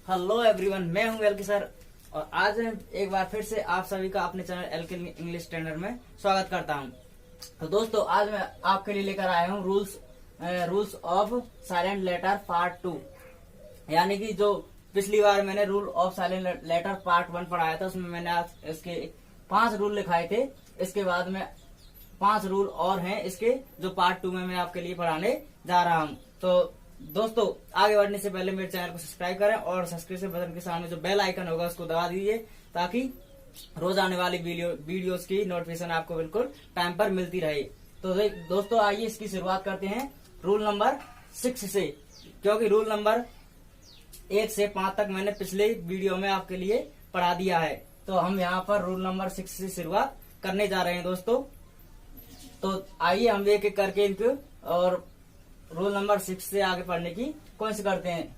Hello everyone, मैं हूं LK sir और आज एक बार फिर से आप सभी का अपने चैनल एलके इंग्लिश स्टैंडर्ड में स्वागत करता हूं। तो दोस्तों, आज मैं आपके लिए लेकर आया हूं rules of silent letter part 2। यानी कि जो पिछली बार मैंने rule of silent letter part 1 पढ़ाया था, उसमें मैंने आज इसके 5 रूल लिखाए थे। इसके बाद में 5 रूल और हैं इसके, जो पार्ट 2 में मैं आपके लिए पढ़ाने जा रहा हूं। तो दोस्तों, आगे बढ़ने से पहले मेरे चैनल को सब्सक्राइब करें और सब्सक्रिप्शन बटन के सामने जो बेल आइकन होगा उसको दबा दीजिए, ताकि रोज आने वाली वीडियोस की नोटिफिकेशन आपको बिल्कुल टाइम पर मिलती रहे। तो दोस्तों, आइए इसकी शुरुआत करते हैं रूल नंबर 6 से, क्योंकि रूल नंबर 1 से 5 तक मैंने पिछले वीडियो में आपके लिए पढ़ा दिया है। तो हम यहाँ पर रूल नंबर 6 से शुरुआत करने जा रहे हैं दोस्तों। तो आइए हम एक एक करके इनको और रूल नंबर 6 से आगे पढ़ने की कोशिश करते हैं।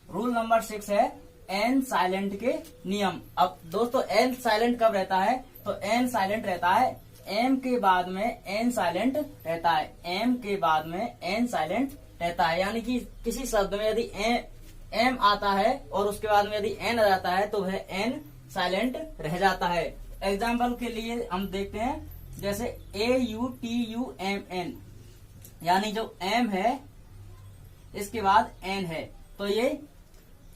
रूल नंबर 6 है एन साइलेंट के नियम। अब दोस्तों, एन साइलेंट कब रहता है? तो एन साइलेंट रहता है एम के बाद में एन साइलेंट रहता है। एम के बाद में एन साइलेंट रहता है, यानी कि किसी शब्द में यदि एम आता है और उसके बाद में यदि एन आ जाता है तो वह एन साइलेंट रह जाता है। एग्जाम्पल के लिए हम देखते हैं, जैसे AUTUMN, यानी जो एम है इसके बाद एन है तो ये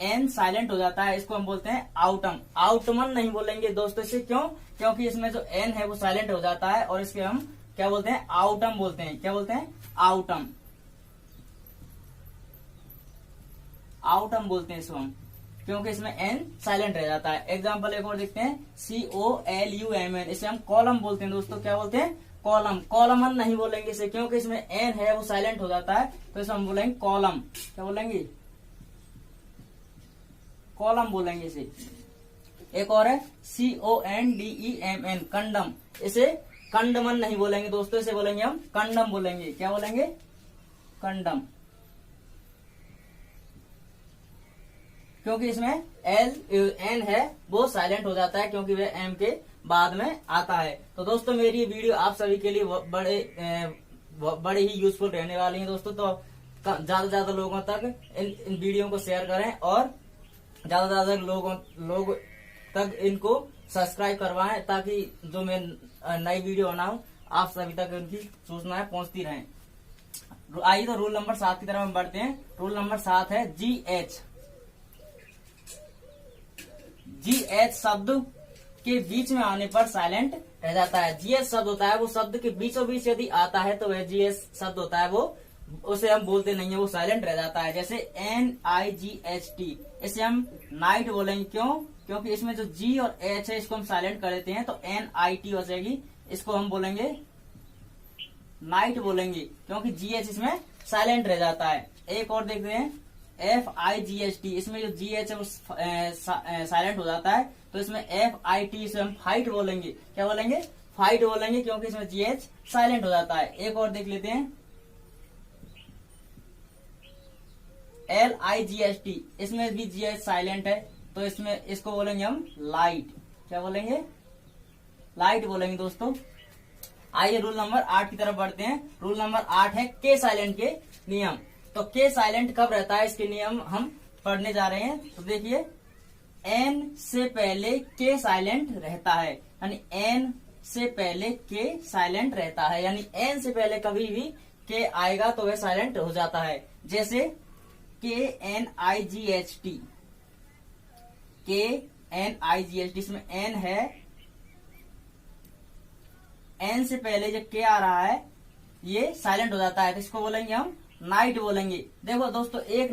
एन साइलेंट हो जाता है। इसको हम बोलते हैं आउटम। आउटमन नहीं बोलेंगे दोस्तों इसे, क्यों? क्योंकि इसमें जो एन है वो साइलेंट हो जाता है और इसके हम क्या बोलते हैं? आउटम बोलते हैं। क्या बोलते हैं? आउटम। आउटम बोलते हैं इसको हम, क्योंकि इसमें एन साइलेंट रह जाता है। एग्जाम्पल एक और देखते हैं, COLUMN, इसे हम कॉलम बोलते हैं दोस्तों। क्या बोलते हैं? कॉलम। कॉलमन नहीं बोलेंगे इसे, क्योंकि इसमें एन है वो साइलेंट हो जाता है, तो इसे हम बोलेंगे कॉलम। क्या बोलेंगे? कॉलम बोलेंगे इसे। एक और है CONDEMN, कंडम। इसे कंडमन नहीं बोलेंगे दोस्तों, इसे बोलेंगे हम कंडम बोलेंगे। क्या बोलेंगे? कंडम। क्योंकि इसमें एन है वो साइलेंट हो जाता है, क्योंकि वह एम के बाद में आता है। तो दोस्तों, मेरी ये वीडियो आप सभी के लिए बड़े ही यूजफुल रहने वाली है दोस्तों। तो ज्यादा से ज्यादा लोगों तक इन वीडियो को शेयर करें और ज्यादा से ज्यादा लोग तक इनको सब्सक्राइब करवाएं, ताकि जो मैं नई वीडियो बनाऊं आप सभी तक उनकी सूचनाएं पहुंचती रहें। आइए तो रूल नंबर 7 की तरफ हम बढ़ते हैं। रूल नंबर 7 है GH। GH शब्द के बीच में आने पर साइलेंट रह जाता है। GH शब्द होता है वो शब्द के बीचों बीच यदि आता है तो वह GH शब्द होता है, वो उसे हम बोलते नहीं है, वो साइलेंट रह जाता है। जैसे NIGHT, इसे हम नाइट बोलेंगे। क्यों? क्योंकि इसमें जो G और H है इसको हम साइलेंट कर देते हैं, तो NIT हो जाएगी। इसको हम बोलेंगे नाइट बोलेंगे, क्योंकि GH इसमें साइलेंट रह जाता है। एक और देखते हैं, FIGHT, इसमें जो GH है वो साइलेंट हो जाता है, तो इसमें FIT से हम फाइट बोलेंगे। क्या बोलेंगे? फाइट बोलेंगे, क्योंकि इसमें GH साइलेंट हो जाता है। एक और देख लेते हैं, LIGHT, इसमें भी GH साइलेंट है, तो इसमें इसको बोलेंगे हम लाइट। क्या बोलेंगे? लाइट बोलेंगे दोस्तों। आइए रूल नंबर 8 की तरफ बढ़ते हैं। रूल नंबर 8 है के साइलेंट के नियम। तो के साइलेंट कब रहता है, इसके नियम हम पढ़ने जा रहे हैं। तो देखिए, एन से पहले के साइलेंट रहता है, यानी एन से पहले के साइलेंट रहता है, यानी एन से पहले कभी भी के आएगा तो वह साइलेंट हो जाता है। जैसे KNIGHT, KNIGHT, इसमें एन है, एन से पहले जब के आ रहा है ये साइलेंट हो जाता है, तो इसको बोलेंगे हम नाइट बोलेंगे। देखो दोस्तों, एक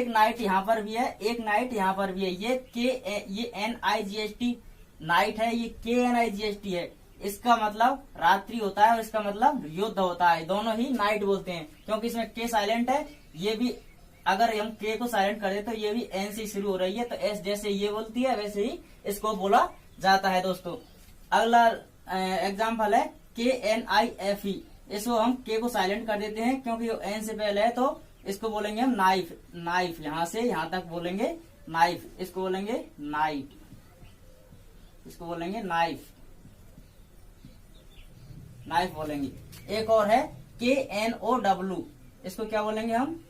नाइट यहाँ पर भी है, एक नाइट यहाँ पर भी है। ये NIGHT नाइट है, ये KNIGHT है। इसका मतलब रात्रि होता है और इसका मतलब युद्ध होता है। दोनों ही नाइट बोलते हैं, क्योंकि इसमें के साइलेंट है। ये भी अगर हम के को साइलेंट कर दे तो ये भी एन से शुरू हो रही है, तो एस जैसे ये बोलती है वैसे ही इसको बोला जाता है दोस्तों। अगला एग्जाम्पल है KNIFE, इसको हम के को साइलेंट कर देते हैं, क्योंकि एन से पहले है, तो इसको बोलेंगे हम नाइफ। नाइफ, यहां से यहां तक बोलेंगे नाइफ, इसको बोलेंगे नाइट, इसको बोलेंगे नाइफ। नाइफ बोलेंगे। एक और है KNOW, इसको क्या बोलेंगे हम?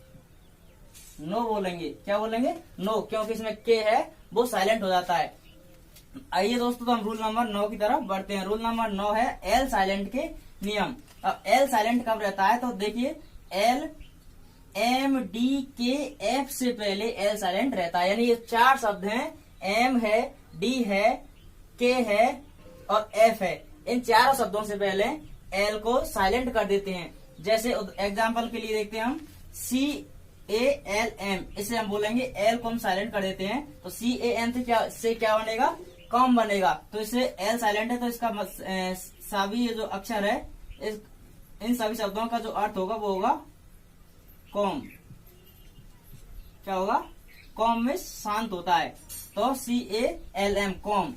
नो बोलेंगे। क्या बोलेंगे? नो, क्योंकि इसमें के है वो साइलेंट हो जाता है। आइए दोस्तों, तो हम रूल नंबर 9 की तरफ बढ़ते हैं। रूल नंबर 9 है एल साइलेंट के नियम। अब एल साइलेंट कब रहता है? तो देखिए, एल MDKF से पहले एल साइलेंट रहता है। यानी ये 4 शब्द हैं, एम है, डी है, के है और एफ है। इन चारों शब्दों से पहले एल को साइलेंट कर देते हैं। जैसे एग्जाम्पल के लिए देखते हैं हम, CALM, इसे हम बोलेंगे एल को हम साइलेंट कर देते हैं, तो CAN से क्या बनेगा? कॉम बनेगा। तो इससे एल साइलेंट है, तो इसका सभी जो अक्षर है, इन सभी शब्दों का जो अर्थ होगा वो होगा कॉम। क्या होगा? कॉम में शांत होता है, तो CALM कॉम।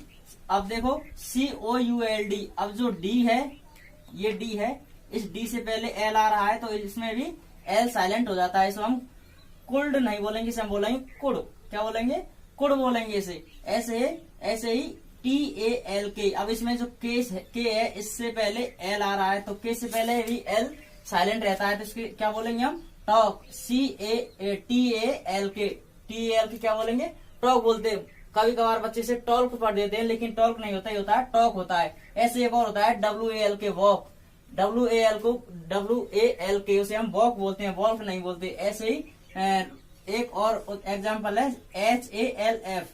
अब देखो COULD, अब जो डी है, ये डी है, इस डी से पहले एल आ रहा है, तो इसमें भी एल साइलेंट हो जाता है। इसमें हम कुल्ड नहीं बोलेंगे, इसे हम बोलेंगे कुड़। क्या बोलेंगे? कुड़ बोलेंगे इसे। ऐसे ही TALK, अब इसमें जो के है, इससे पहले एल आ रहा है, तो के से पहले भी एल साइलेंट रहता है, तो इसके क्या बोलेंगे हम? टॉक। TALK क्या बोलेंगे? टॉक बोलते हैं। कभी कभार बच्चे से टॉल्क पढ़ देते हैं, लेकिन टॉल्क नहीं होता, ये होता है टॉक होता है। ऐसे एक और होता है WALK, वॉक। WALK उसे हम वॉक बोलते हैं, वॉल्क नहीं बोलते। ऐसे ही एक और एग्जाम्पल है HALF,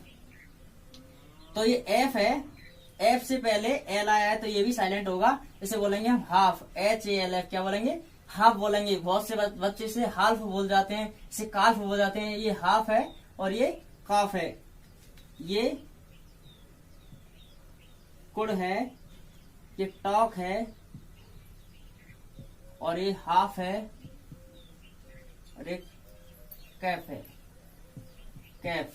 तो ये एफ है, एफ से पहले एल आया है, तो ये भी साइलेंट होगा, इसे बोलेंगे हम हाफ। HALF क्या बोलेंगे? हाफ बोलेंगे। बहुत से बच्चे से हाल्फ बोल जाते हैं, इसे काफ बोल जाते हैं। ये हाफ है और ये काफ है। ये कुड़ है, ये टॉक है और ये हाफ है और ये कैफ है, कैफ।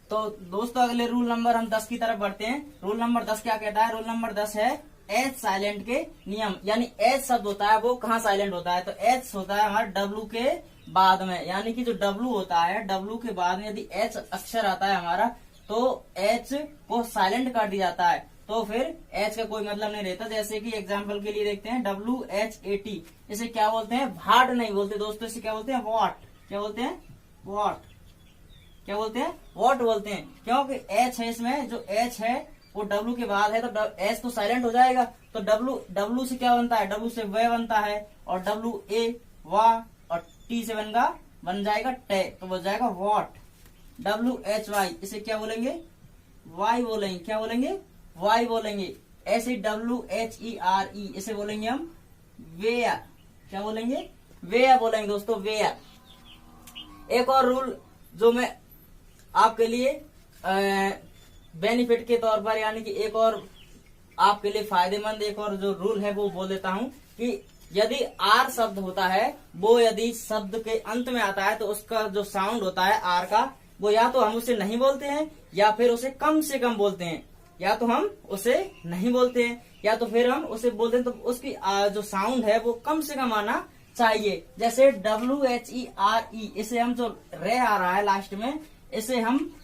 तो दोस्तों, अगले रूल नंबर हम 10 की तरफ बढ़ते हैं। रूल नंबर 10 क्या कहता है? रूल नंबर 10 है एच साइलेंट के नियम। यानी एच शब्द होता है वो कहाँ साइलेंट होता है? तो एच होता है हमारे डब्लू के बाद में। यानी कि जो डब्लू होता है, डब्लू के बाद में यदि एच अक्षर आता है हमारा, तो एच को साइलेंट कर दिया जाता है, तो फिर एच का कोई मतलब नहीं रहता। जैसे कि एग्जाम्पल के लिए देखते हैं WHAT, इसे क्या बोलते हैं? भाट नहीं बोलते दोस्तों, इसे क्या बोलते हैं? वॉट। क्या बोलते हैं? वॉट। क्या बोलते हैं? वॉट बोलते हैं। क्योंकि एच है, इसमें जो एच है वो डब्लू के बाद है, तो एच तो साइलेंट हो जाएगा। तो डब्लू से क्या बनता है? डब्लू से वे बनता है, और WA वा, और टी से बन जाएगा टे, तो बन जाएगा वॉट। WHY, इसे क्या बोलेंगे? वाई बोलेंगे। क्या बोलेंगे? वाई बोलेंगे। ऐसे WHERE, इसे बोलेंगे हम वेयर। क्या बोलेंगे? वेयर बोलेंगे दोस्तों, वेयर। एक और रूल जो मैं आपके लिए बेनिफिट के तौर पर, यानी कि एक और आपके लिए फायदेमंद एक और जो रूल है वो बोल देता हूं, कि यदि आर शब्द होता है, वो यदि शब्द के अंत में आता है, तो उसका जो साउंड होता है आर का, वो या तो हम उसे नहीं बोलते हैं, या फिर उसे कम से कम बोलते हैं। या तो हम उसे नहीं बोलते हैं, या तो फिर हम उसे बोलते हैं, तो उसकी जो साउंड है वो कम से कम आना चाहिए। जैसे WHERE, इसे हम जो रे आ रहा है लास्ट में, इसे हम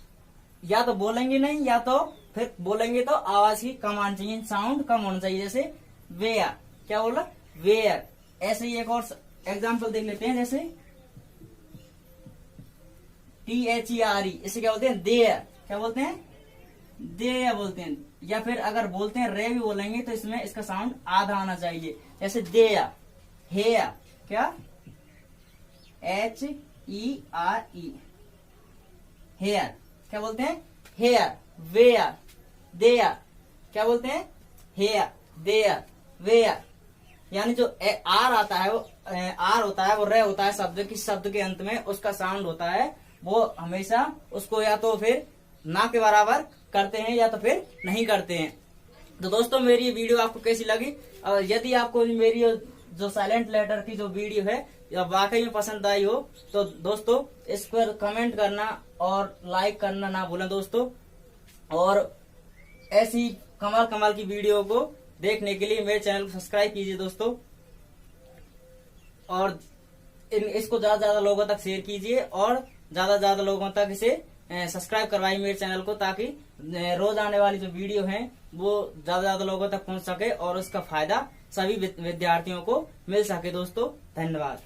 या तो बोलेंगे नहीं, या तो फिर बोलेंगे तो आवाज की कम आनी चाहिए, साउंड कम होना चाहिए। जैसे वेयर। क्या बोला? वेयर। ऐसे ही एक और एग्जाम्पल देख लेते हैं, जैसे THERE, इसे क्या बोलते हैं? देयर। क्या बोलते हैं? देयर बोलते हैं। या फिर अगर बोलते हैं रे भी बोलेंगे, तो इसमें इसका साउंड आधा आना चाहिए। जैसे देयर, हेयर। क्या? HERE, here. क्या बोलते हैं? हेयर। Where, there. क्या बोलते हैं? Here, there, where. यानी जो आर आता है, वो आर होता है, वो रे होता है शब्द के अंत में, उसका साउंड होता है, वो हमेशा उसको या तो फिर ना के बराबर करते हैं, या तो फिर नहीं करते हैं। तो दोस्तों, मेरी ये वीडियो आपको कैसी लगी? और यदि आपको मेरी जो साइलेंट लेटर की जो वीडियो है या वाकई में पसंद आई हो, तो दोस्तों इस पर कमेंट करना और लाइक करना ना भूलें दोस्तों। और ऐसी कमाल की वीडियो को देखने के लिए मेरे चैनल को सब्सक्राइब कीजिए दोस्तों, और इसको ज्यादा लोगों तक शेयर कीजिए, और ज्यादा लोगों तक इसे सब्सक्राइब करवाइए मेरे चैनल को, ताकि रोज आने वाली जो वीडियो है वो ज्यादा लोगों तक पहुंच सके और उसका फायदा सभी विद्यार्थियों को मिल सके। दोस्तों धन्यवाद।